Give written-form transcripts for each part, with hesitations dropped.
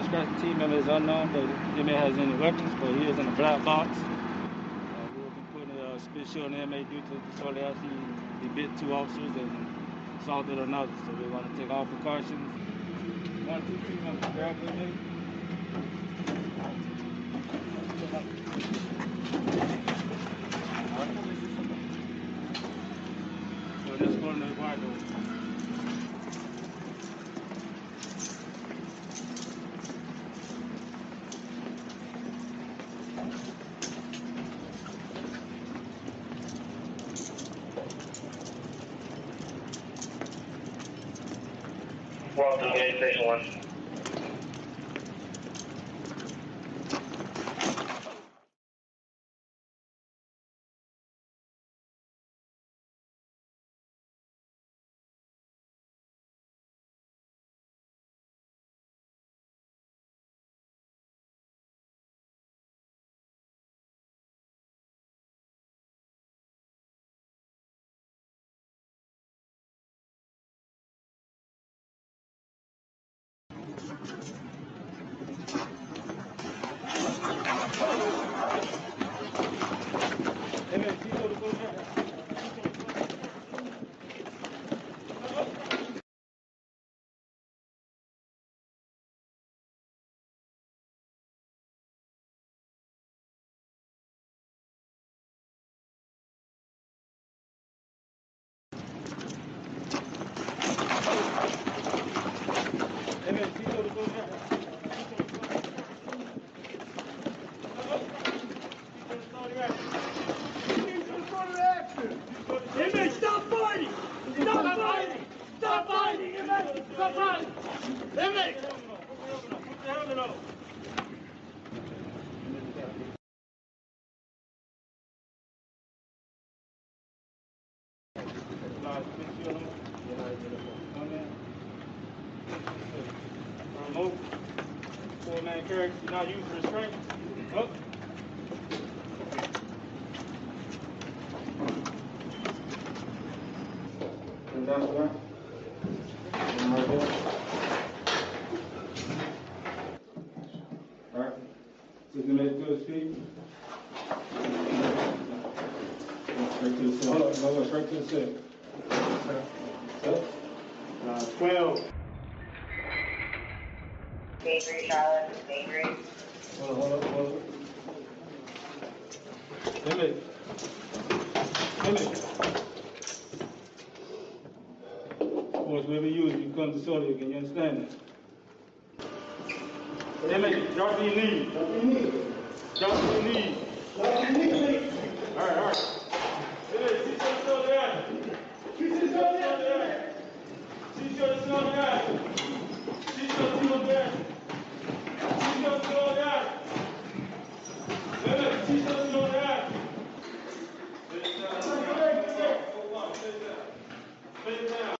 Distracted team member is unknown. The inmate has any weapons, but he is in a black box. We will be putting a spit shield on the inmate due to disorderly action. He bit 2 officers and assaulted another, so we're going to take all precautions. 1, 2 team members, grab the inmate. So let's go in the wide door. Welcome to Station 1. Inmate, stop fighting! Stop fighting! Stop fighting! Inmate, stop fighting! Inmate! Put the helmet on. Remove. 4-man carry. Do not use restraint. Up. And down the line. And right there. All right. So you can let go of his feet. Straight to the cell. Hold on. Go straight to the cell. 12. Day 3, Charlotte. Day 3. Hold on. Inmate. Force will be used if you come disorderly again. You understand that? Inmate, drop to your knees. Drop to your knees. All right. Inmate, see something there. See something there. See something there. See something there. See something there. Inmate, see something there. Stay down. Stay down.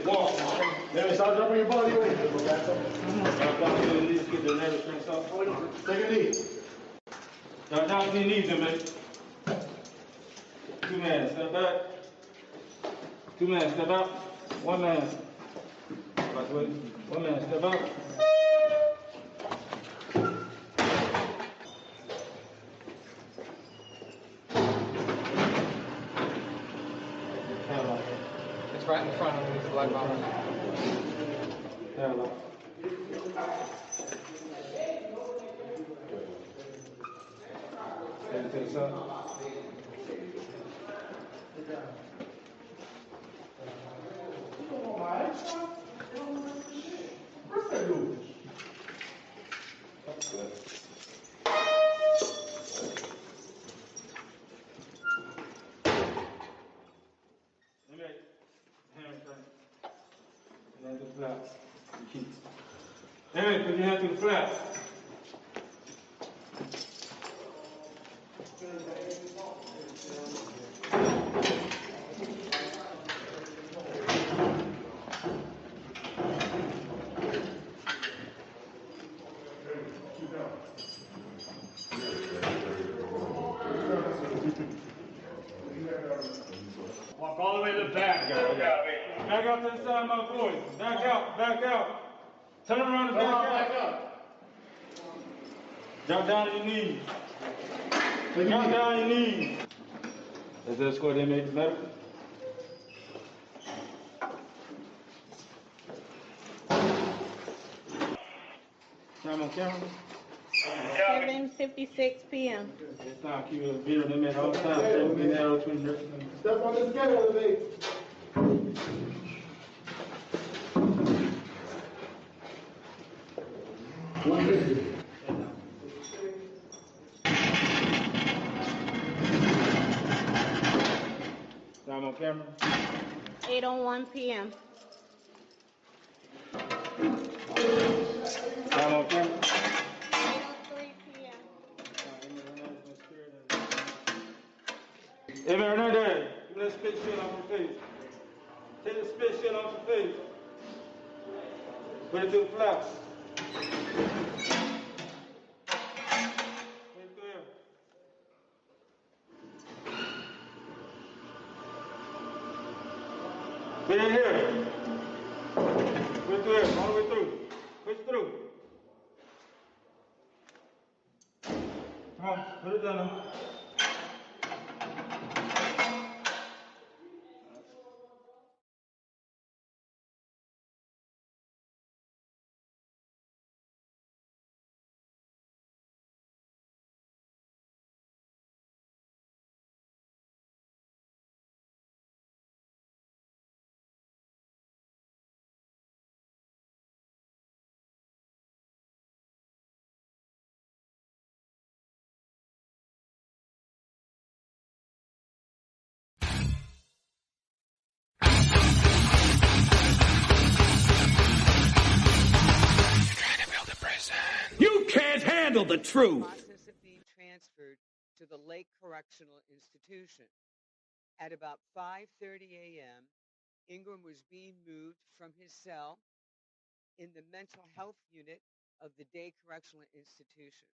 Walk. Stop dropping your body away. Take a knee. Down to your knees, man. 2 men, step back. 2 men, step out. 1 man. 1 man, step out. It's right in front of the black box. Hello. Take this up. What's that doing? flaps. Inmate, put your hand through the flaps. Walk all the way to the back. Back out to the side of my voice. Back out, back out. Turn around and back out. Drop down on your knees. Drop down on your knees. Let's escort inmates medical. Time on camera. 7:56 p.m. It's time to keep a video inmate all the time. So we'll be there between nurses. Step on the scale, inmate. Time on camera. 8:01 p.m. Time on camera. 8:03 p.m. Inmate Hernandez, give me that spit shield off your face. Take the spit shield off your face. Put it to the flaps. Put it through here. Put it here. Put it through here, all the way through. Push through. Come on, put it down now. You can't handle the truth. Process of being transferred to the Lake Correctional Institution. At about 5:30 a.m., Ingram was being moved from his cell in the mental health unit of the Day Correctional Institution.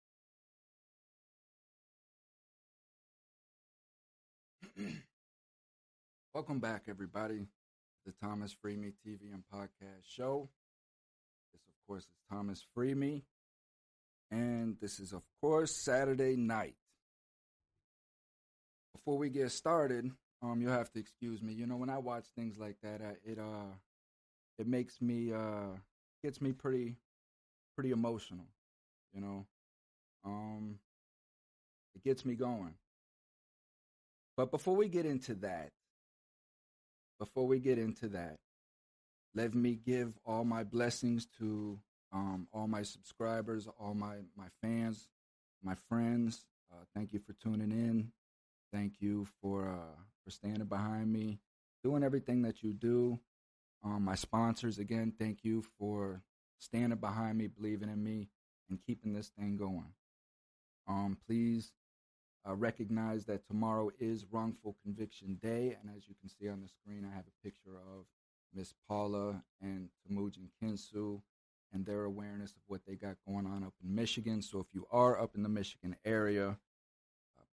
Welcome back, everybody, to the Thomas Freeme TV and podcast show. This, of course, is Thomas Freeme, and this is, of course, Saturday night. Before we get started, you'll have to excuse me. You know, when I watch things like that, it makes me gets me pretty emotional. You know, it gets me going. But before we get into that, let me give all my blessings to all my subscribers, all my fans, my friends. Thank you for tuning in. Thank you for standing behind me, doing everything that you do. My sponsors, again, thank you for standing behind me, believing in me, and keeping this thing going. Please recognize that tomorrow is Wrongful Conviction Day, and as you can see on the screen, I have a picture of Miss Paula and Temujin Kinsu and their awareness of what they got going on up in Michigan. So if you are up in the Michigan area,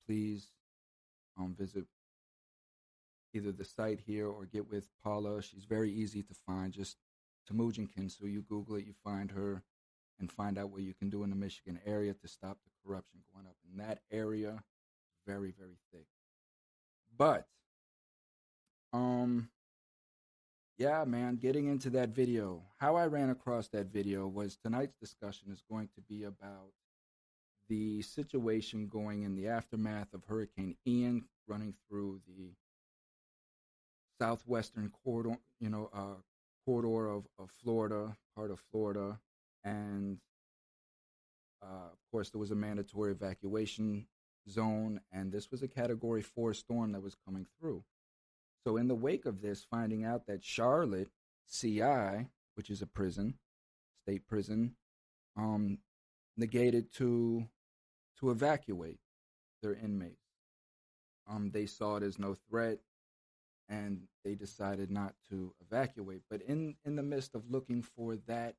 please visit either the site here or get with Paula. She's very easy to find. Just Temujin Kinsu, you Google it, you find her, and find out what you can do in the Michigan area to stop the corruption going up in that area. Very, very thick. But, yeah, man, getting into that video. How I ran across that video was tonight's discussion is going to be about the situation going in the aftermath of Hurricane Ian running through the southwestern corridor, corridor of Florida, part of Florida. And, of course, there was a mandatory evacuation zone, and this was a Category 4 storm that was coming through. So in the wake of this, finding out that Charlotte CI, which is a prison, state prison, negated to evacuate their inmates. They saw it as no threat, and they decided not to evacuate. But in the midst of looking for that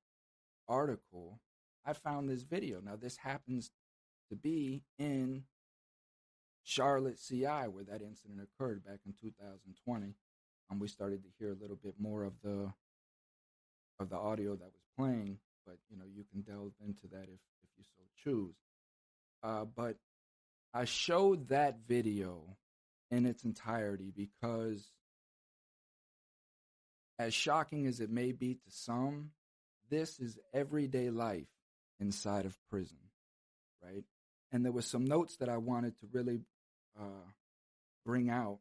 article, I found this video. Now, this happens to be in Charlotte CI, where that incident occurred back in 2020. We started to hear a little bit more of the audio that was playing, but you can delve into that if you so choose. But I showed that video in its entirety because, as shocking as it may be to some, this is everyday life inside of prison, right? And there were some notes that I wanted to really bring out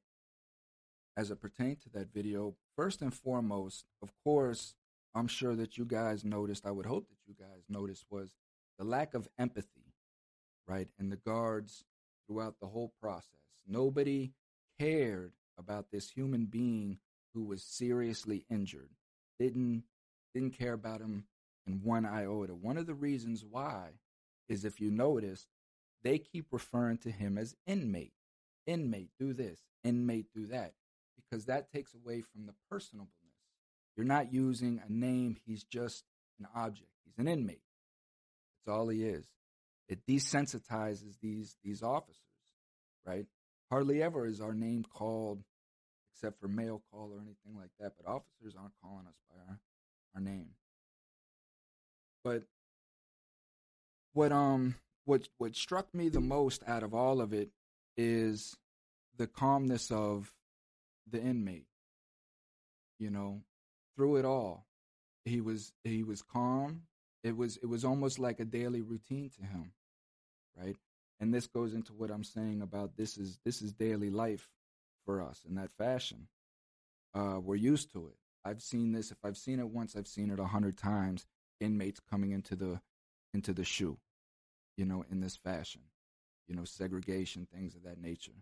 as it pertained to that video. First and foremost, of course, I'm sure that you guys noticed, I would hope that you guys noticed, was the lack of empathy, right? And the guards throughout the whole process. Nobody cared about this human being who was seriously injured. Didn't care about him in one iota. One of the reasons why is, if you notice, they keep referring to him as inmate. Inmate, do this. Inmate, do that. Because that takes away from the personableness. You're not using a name. He's just an object. He's an inmate. That's all he is. It desensitizes these officers, right? Hardly ever is our name called, except for mail call or anything like that, but officers aren't calling us by our name. But what struck me the most out of all of it is the calmness of the inmate. Through it all, he was calm. It was almost like a daily routine to him, right? And this goes into what I'm saying about this is daily life for us in that fashion. We're used to it. I've seen this. If I've seen it once, I've seen it 100 times. Inmates coming into the SHU, in this fashion, segregation, things of that nature.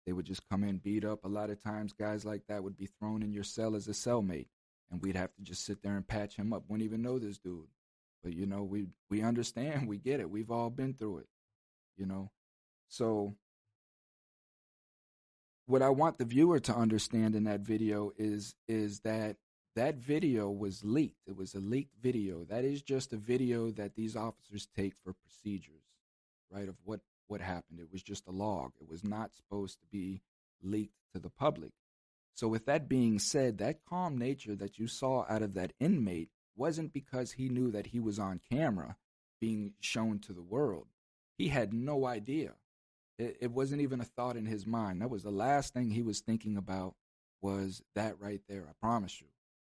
They would just come in, beat up. A lot of times, guys like that would be thrown in your cell as a cellmate, and we'd have to just sit there and patch him up. Wouldn't even know this dude, but we understand, we get it. We've all been through it, So, what I want the viewer to understand in that video is that video was leaked. It was a leaked video. That is just a video that these officers take for procedures, right, of what happened. It was just a log. It was not supposed to be leaked to the public. So with that being said, that calm nature that you saw out of that inmate wasn't because he knew that he was on camera being shown to the world. He had no idea. It wasn't even a thought in his mind. That was the last thing he was thinking about, was that right there. I promise you.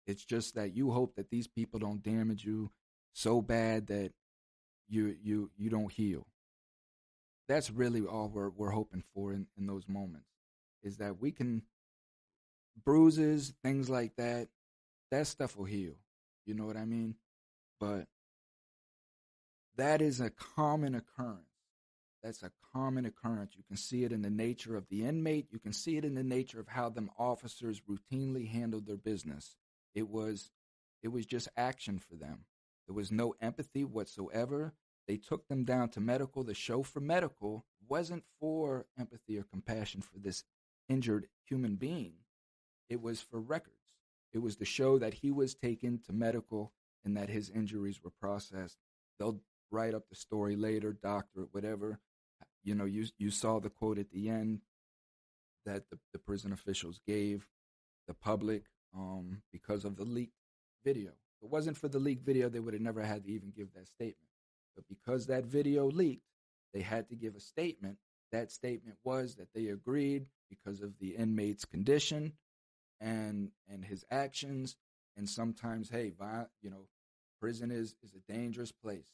It's just that you hope that these people don't damage you so bad that you don't heal. That's really all we're hoping for in those moments, is that we can, bruises, things like that stuff will heal. You know what I mean? But that is a common occurrence. That's a common occurrence. You can see it in the nature of the inmate. You can see it in the nature of how them officers routinely handled their business. It was just action for them. There was no empathy whatsoever. They took them down to medical. The show for medical wasn't for empathy or compassion for this injured human being. It was for records. It was to show that he was taken to medical and that his injuries were processed. They'll write up the story later, doctor it, whatever. You saw the quote at the end that the prison officials gave the public because of the leaked video. If it wasn't for the leaked video, they would have never had to even give that statement. But because that video leaked, they had to give a statement. That statement was that they agreed because of the inmate's condition and his actions. And sometimes, hey, prison is a dangerous place,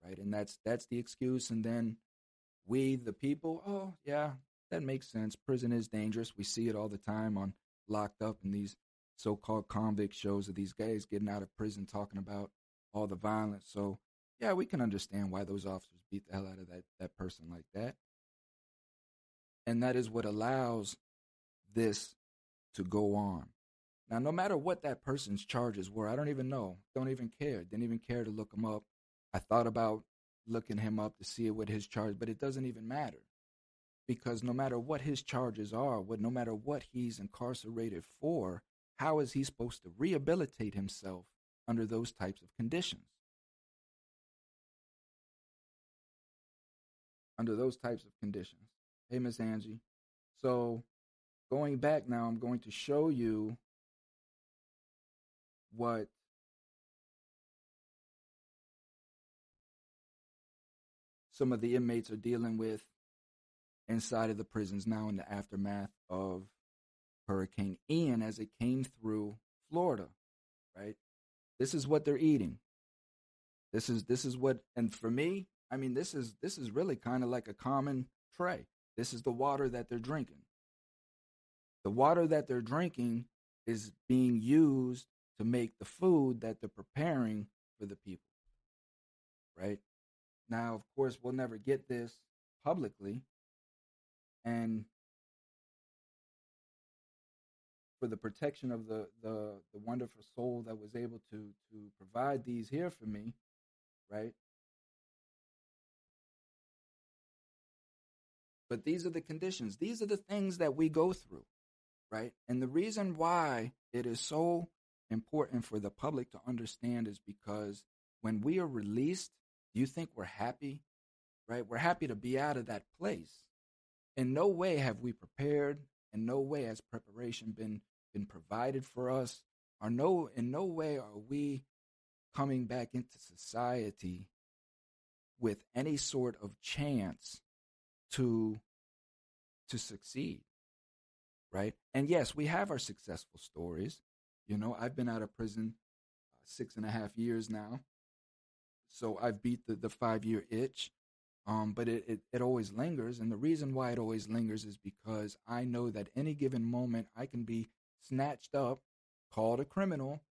right? And that's the excuse. And then we, the people, oh, yeah, that makes sense. Prison is dangerous. We see it all the time on Locked Up and these so-called convict shows of these guys getting out of prison talking about all the violence. So, yeah, we can understand why those officers beat the hell out of that person like that. And that is what allows this to go on. Now, no matter what that person's charges were, I don't even know. Don't even care. Didn't even care to look him up. I thought about looking him up to see what his charge, but it doesn't even matter. Because no matter what his charges are, no matter what he's incarcerated for, how is he supposed to rehabilitate himself under those types of conditions? Under those types of conditions. Hey, Miss Angie. So going back now, I'm going to show you what some of the inmates are dealing with inside of the prisons now in the aftermath of Hurricane Ian as it came through Florida, right? This is what they're eating. This is what, and for me, I mean, this is really kind of like a common tray. This is the water that they're drinking. The water that they're drinking is being used to make the food that they're preparing for the people, right? Now, of course, we'll never get this publicly, and for the protection of the wonderful soul that was able to provide these here for me, right? But these are the conditions. These are the things that we go through, right? And the reason why it is so important for the public to understand is because when we are released, do you think we're happy, right? We're happy to be out of that place. In no way have we prepared. In no way has preparation been provided for us. In no way are we coming back into society with any sort of chance to succeed, right? And yes, we have our successful stories. You know, I've been out of prison 6.5 years now, so I've beat the 5-year itch. But it always lingers, and the reason why it always lingers is because I know that any given moment I can be snatched up, called a criminal,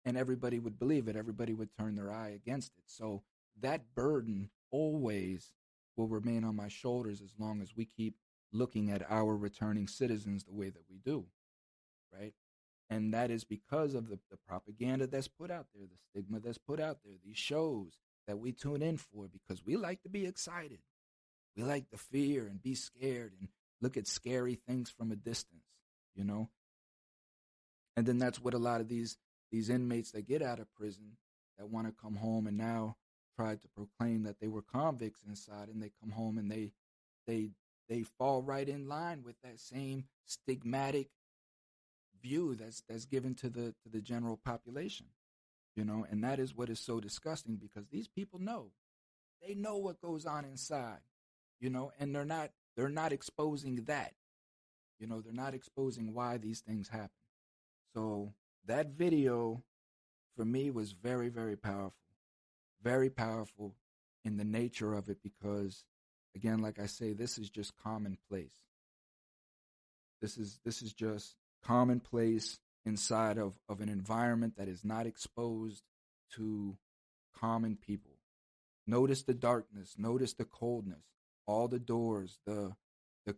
and everybody would believe it. Everybody would turn their eye against it. So that burden always will remain on my shoulders as long as we keep looking at our returning citizens the way that we do, right? And that is because of the propaganda that's put out there, the stigma that's put out there, these shows that we tune in for, because we like to be excited. We like to fear and be scared and look at scary things from a distance, you know? And then that's what a lot of these inmates that get out of prison that want to come home and now try to proclaim that they were convicts inside, and they come home and they fall right in line with that same stigmatic view that's given to the general population. You know, and that is what is so disgusting, because these people know. They know what goes on inside, you know, and they're not exposing that. You know, they're not exposing why these things happen. So that video for me was very, very powerful. Very powerful in the nature of it, because again, like I say, this is just commonplace. This is just commonplace inside of an environment that is not exposed to common people. Notice the darkness, notice the coldness, all the doors, the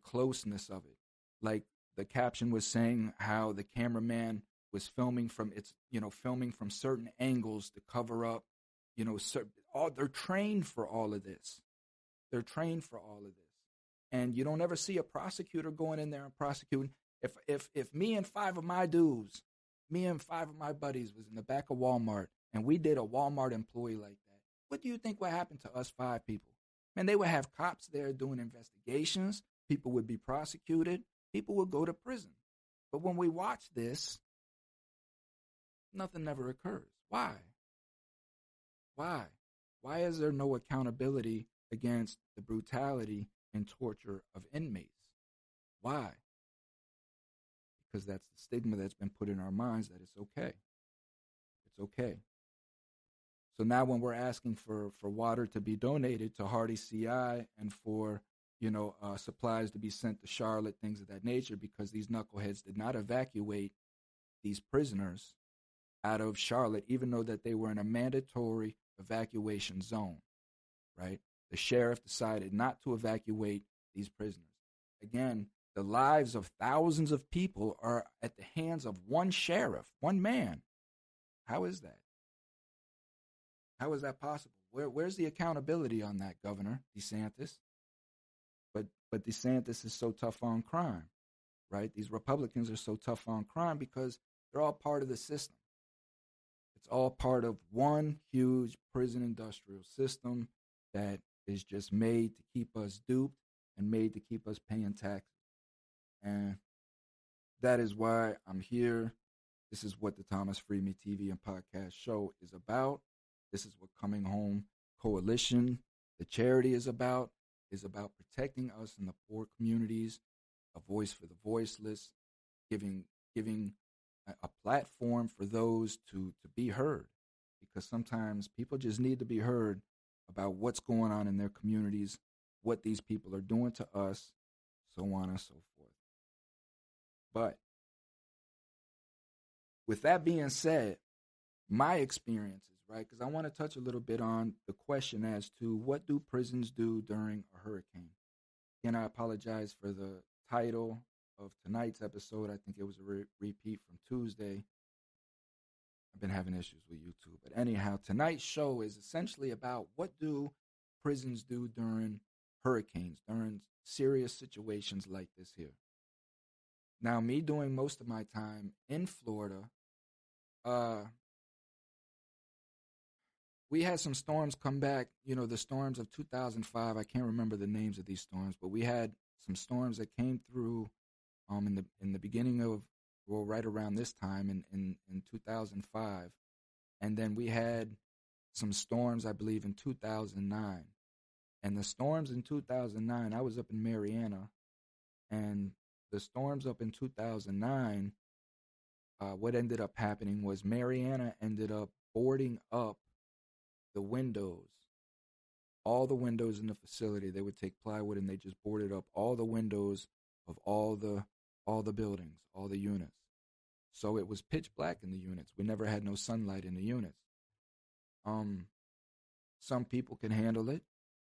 closeness of it. Like the caption was saying, how the cameraman was filming from certain angles to cover up, you know, they're trained for all of this. They're trained for all of this. And you don't ever see a prosecutor going in there and prosecuting. If me and 5 of my dudes, me and 5 of my buddies was in the back of Walmart and we did a Walmart employee like that, what do you think would happen to us 5 people? Man, they would have cops there doing investigations. People would be prosecuted. People would go to prison. But when we watch this, nothing ever occurs. Why? Why is there no accountability against the brutality and torture of inmates? Why? Because that's the stigma that's been put in our minds, that it's okay. It's okay. So now when we're asking for water to be donated to Hardee CI and for, supplies to be sent to Charlotte, things of that nature, because these knuckleheads did not evacuate these prisoners out of Charlotte, even though that they were in a mandatory evacuation zone, right? The sheriff decided not to evacuate these prisoners. Again, the lives of thousands of people are at the hands of one sheriff, one man. How is that? How is that possible? Where's the accountability on that, Governor DeSantis? But DeSantis is so tough on crime, right? These Republicans are so tough on crime because they're all part of the system. It's all part of one huge prison industrial system that is just made to keep us duped and made to keep us paying taxes. And that is why I'm here. This is what the Thomas Freeman TV and podcast show is about. This is what Coming Home Coalition, the charity, is about protecting us in the poor communities, a voice for the voiceless, giving a platform for those to be heard. Because sometimes people just need to be heard about what's going on in their communities, what these people are doing to us, so on and so forth. But with that being said, my experiences, right? Because I want to touch a little bit on the question as to what do prisons do during a hurricane. Again, I apologize for the title of tonight's episode. I think it was a repeat from Tuesday. I've been having issues with YouTube. But anyhow, tonight's show is essentially about what do prisons do during hurricanes, during serious situations like this here. Now, me doing most of my time in Florida, we had some storms come back, the storms of 2005. I can't remember the names of these storms, but we had some storms that came through in the beginning of, well, right around this time in 2005. And then we had some storms, I believe, in 2009. And the storms in 2009, I was up in Mariana, and the storms up in 2009, what ended up happening was Mariana ended up boarding up the windows, all the windows in the facility. They would take plywood and they just boarded up all the windows of all the buildings, all the units. So it was pitch black in the units. We never had no sunlight in the units. Some people can handle it.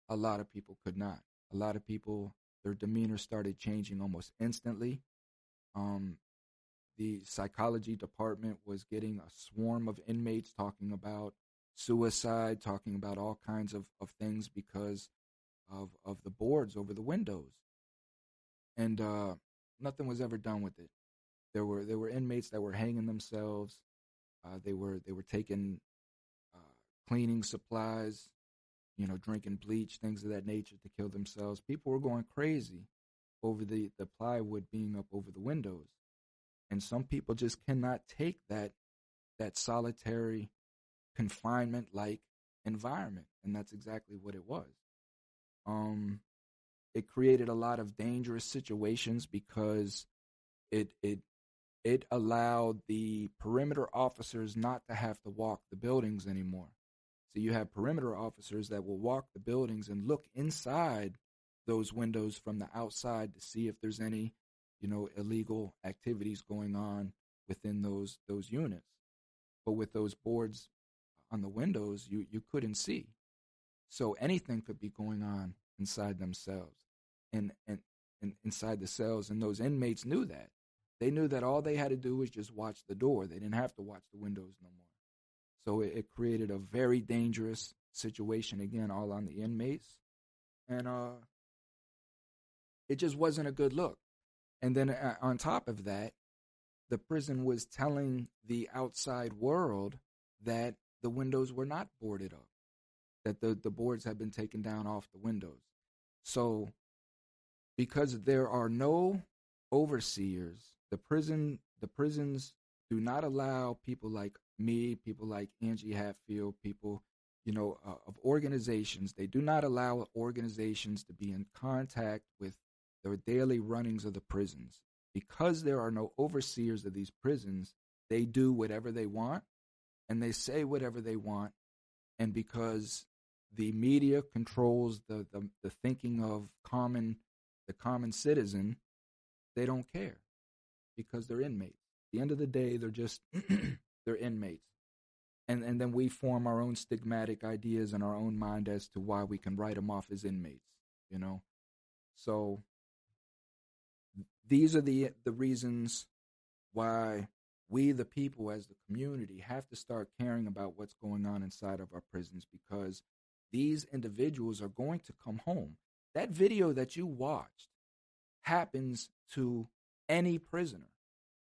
A lot of people could not. A lot of people, their demeanor started changing almost instantly. The psychology department was getting a swarm of inmates talking about suicide, talking about all kinds of things because of the boards over the windows. And nothing was ever done with it. There were inmates that were hanging themselves. They were taking cleaning supplies, drinking bleach, things of that nature to kill themselves. People were going crazy over the plywood being up over the windows. And some people just cannot take that solitary confinement-like environment. And that's exactly what it was. It created a lot of dangerous situations because it allowed the perimeter officers not to have to walk the buildings anymore. So you have perimeter officers that will walk the buildings and look inside those windows from the outside to see if there's any, illegal activities going on within those units. But with those boards on the windows, you couldn't see. So anything could be going on inside themselves and inside the cells. And those inmates knew that. They knew that all they had to do was just watch the door. They didn't have to watch the windows no more. So it created a very dangerous situation, again, all on the inmates. And it just wasn't a good look. And then on top of that, the prison was telling the outside world that the windows were not boarded up, that the boards had been taken down off the windows. So because there are no overseers, the prisons do not allow people like me, people like Angie Hatfield, people, of organizations. They do not allow organizations to be in contact with the daily runnings of the prisons. Because there are no overseers of these prisons, they do whatever they want and they say whatever they want. And because the media controls the thinking of the common citizen, they don't care because they're inmates. At the end of the day, they're just they're inmates. And then we form our own stigmatic ideas in our own mind as to why we can write them off as inmates, So these are the reasons why we, the people, as the community, have to start caring about what's going on inside of our prisons, because these individuals are going to come home. That video that you watched happens to any prisoner.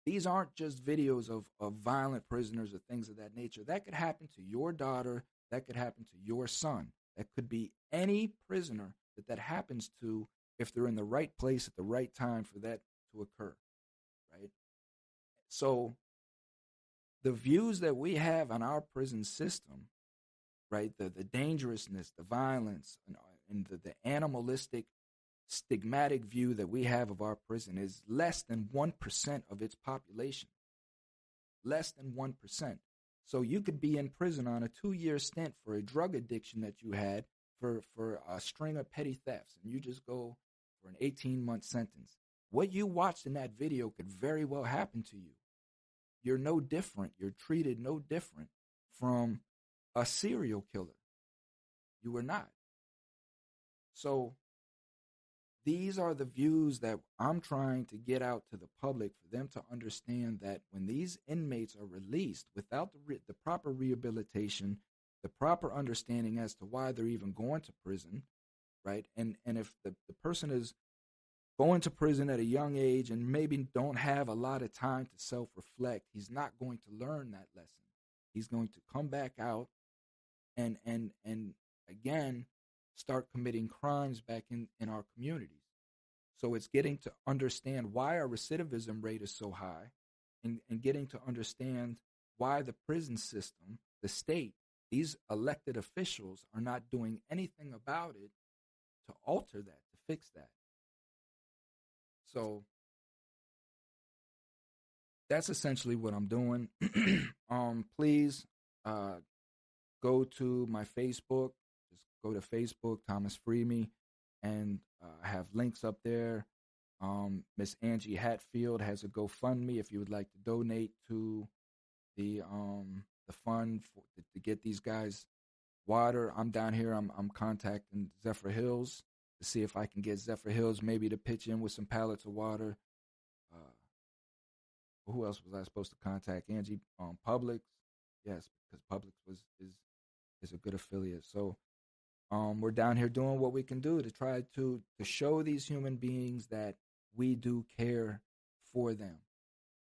These aren't just videos of violent prisoners or things of that nature. That could happen to your daughter. That could happen to your son. That could be any prisoner that happens to, if they're in the right place at the right time for that to occur, right? So the views that we have on our prison system, right, the dangerousness, the violence, and the animalistic, stigmatic view that we have of our prison is less than 1% of its population. Less than 1%. So you could be in prison on a 2-year stint for a drug addiction that you had for a string of petty thefts, and you just go for an 18-month sentence. What you watched in that video could very well happen to you. You're no different. You're treated no different from a serial killer. You were not. So these are the views that I'm trying to get out to the public, for them to understand that when these inmates are released without the proper rehabilitation, the proper understanding as to why they're even going to prison, right? And if the person is going to prison at a young age and maybe don't have a lot of time to self-reflect, he's not going to learn that lesson. He's going to come back out and again start committing crimes back in our communities. So it's getting to understand why our recidivism rate is so high, and getting to understand why the prison system, the state, these elected officials are not doing anything about it to alter that, to fix that. So that's essentially what I'm doing. Please go to my Facebook. Just go to Facebook, Thomas Free Me, and I have links up there. Miss Angie Hatfield has a GoFundMe if you would like to donate to the fund to get these guys water. I'm down here. I'm contacting Zephyr Hills to see if I can get Zephyr Hills maybe to pitch in with some pallets of water. Who else was I supposed to contact? Angie, Publix. Yes, because Publix is a good affiliate. So we're down here doing what we can do to try to show these human beings that we do care for them,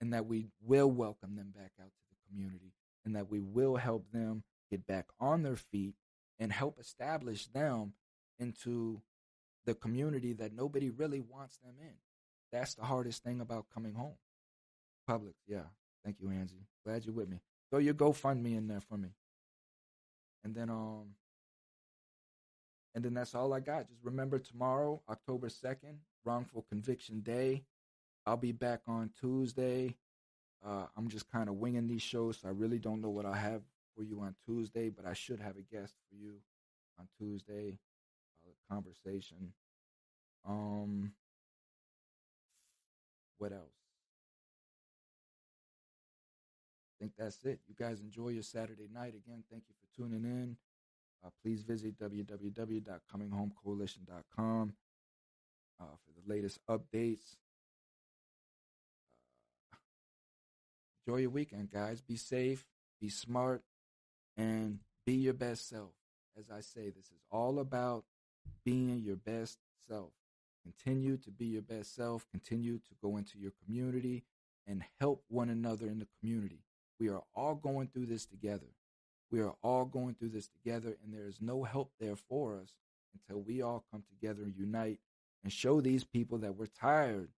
and that we will welcome them back out to the community, and that we will help them get back on their feet and help establish them into the community that nobody really wants them in. That's the hardest thing about coming home. Public, yeah. Thank you, Angie. Glad you're with me. Throw your GoFundMe in there for me. And then that's all I got. Just remember, tomorrow, October 2nd, Wrongful Conviction Day. I'll be back on Tuesday. I'm just kind of winging these shows, so I really don't know what I have for you on Tuesday, but I should have a guest for you on Tuesday. Conversation. What else? I think that's it. You guys enjoy your Saturday night. Again, thank you for tuning in. Please visit www.cominghomecoalition.com for the latest updates. Enjoy your weekend, guys. Be safe, be smart, and be your best self. As I say, this is all about being your best self. Continue to be your best self. Continue to go into your community and help one another in the community. We are all going through this together. We are all going through this together, and there is no help there for us until we all come together and unite and show these people that we're tired.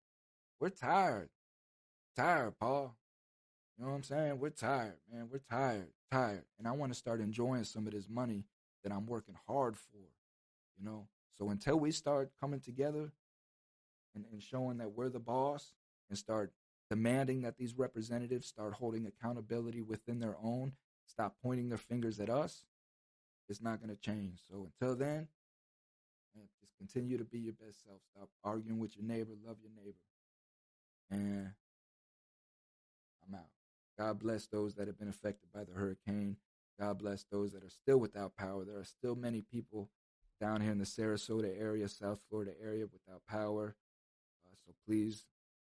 We're tired. Tired, Paul. You know what I'm saying? We're tired, man. We're tired. And I want to start enjoying some of this money that I'm working hard for, you know? So until we start coming together and showing that we're the boss, and start demanding that these representatives start holding accountability within their own, stop pointing their fingers at us, it's not going to change. So until then, man, just continue to be your best self. Stop arguing with your neighbor. Love your neighbor. And I'm out. God bless those that have been affected by the hurricane. God bless those that are still without power. There are still many people down here in the Sarasota area, South Florida area without power. So please